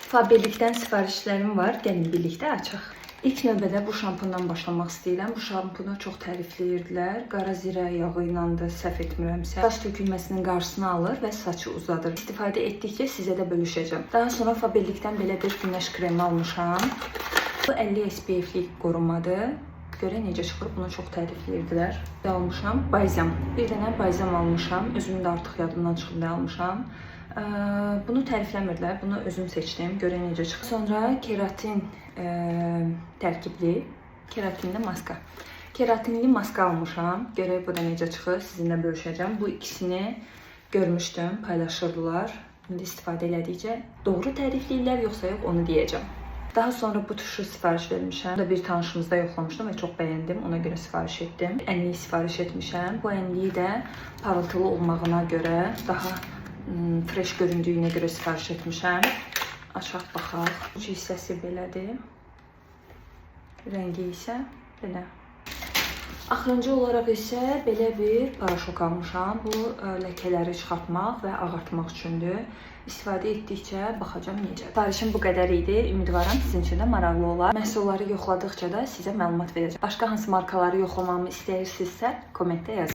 Faberlikdən sifarişlərim var. Gəlin birlikdə açaq. İlk növbədə bu şampundan başlamaq istəyirəm. Bu şampunu çox tərifləyirdilər. Qara zirə yağı ilə də səhv etmirəmsə, saç tökülməsinin qarşısını alır və saçı uzadır. İstifadə etdikcə sizə də bölüşəcəm. Daha sonra Faberlikdən belə bir günəş kremi almışam. Bu 50 SPF-lik qorumadır. Görə necə çıxır, bunu çox tərifləyirdilər. Almışam balzam. Bir dənə balzam almışam. Özüm də artıq yadımdan çıxıb nə almışam. Bunu tərifləmirdilər. Bunu özüm seçdim. Görə necə çıxır. Sonra keratin tərkibli, keratinli maska. Keratinli maska almışam. Görək bu da necə çıxır. Sizinlə bölüşəcəm. Bu ikisini görmüşdüm, paylaşırdılar. İndi istifadə elədikcə doğru tərifləyirlər yoxsa yox onu deyəcəm. Daha sonra bu tuşu sifariş vermişəm. Bu da bir tanışımızda yoxlamışdım və çox bəyəndim. Ona görə sifariş etdim. Ənliyi sifariş etmişəm. Bu ənliyi də parıltılı olmağına görə, daha fresh göründüyünə görə sifariş etmişəm. Açaq baxaq. Ucu hissəsi belədir. Rəngi isə belə. Axırıncı olaraq isə belə bir paraşok almışam. Bu ləkələri çıxartmaq və ağartmaq üçündür. İstifadə etdikcə baxacam necə. Sifarişim bu qədər idi. Ümidvaram sizin üçün də maraqlı olar. Məhsulları yoxladıqca da sizə məlumat verəcəm. Başqa hansı markaları yoxlamamı istəyirsinizsə kommentdə yazın.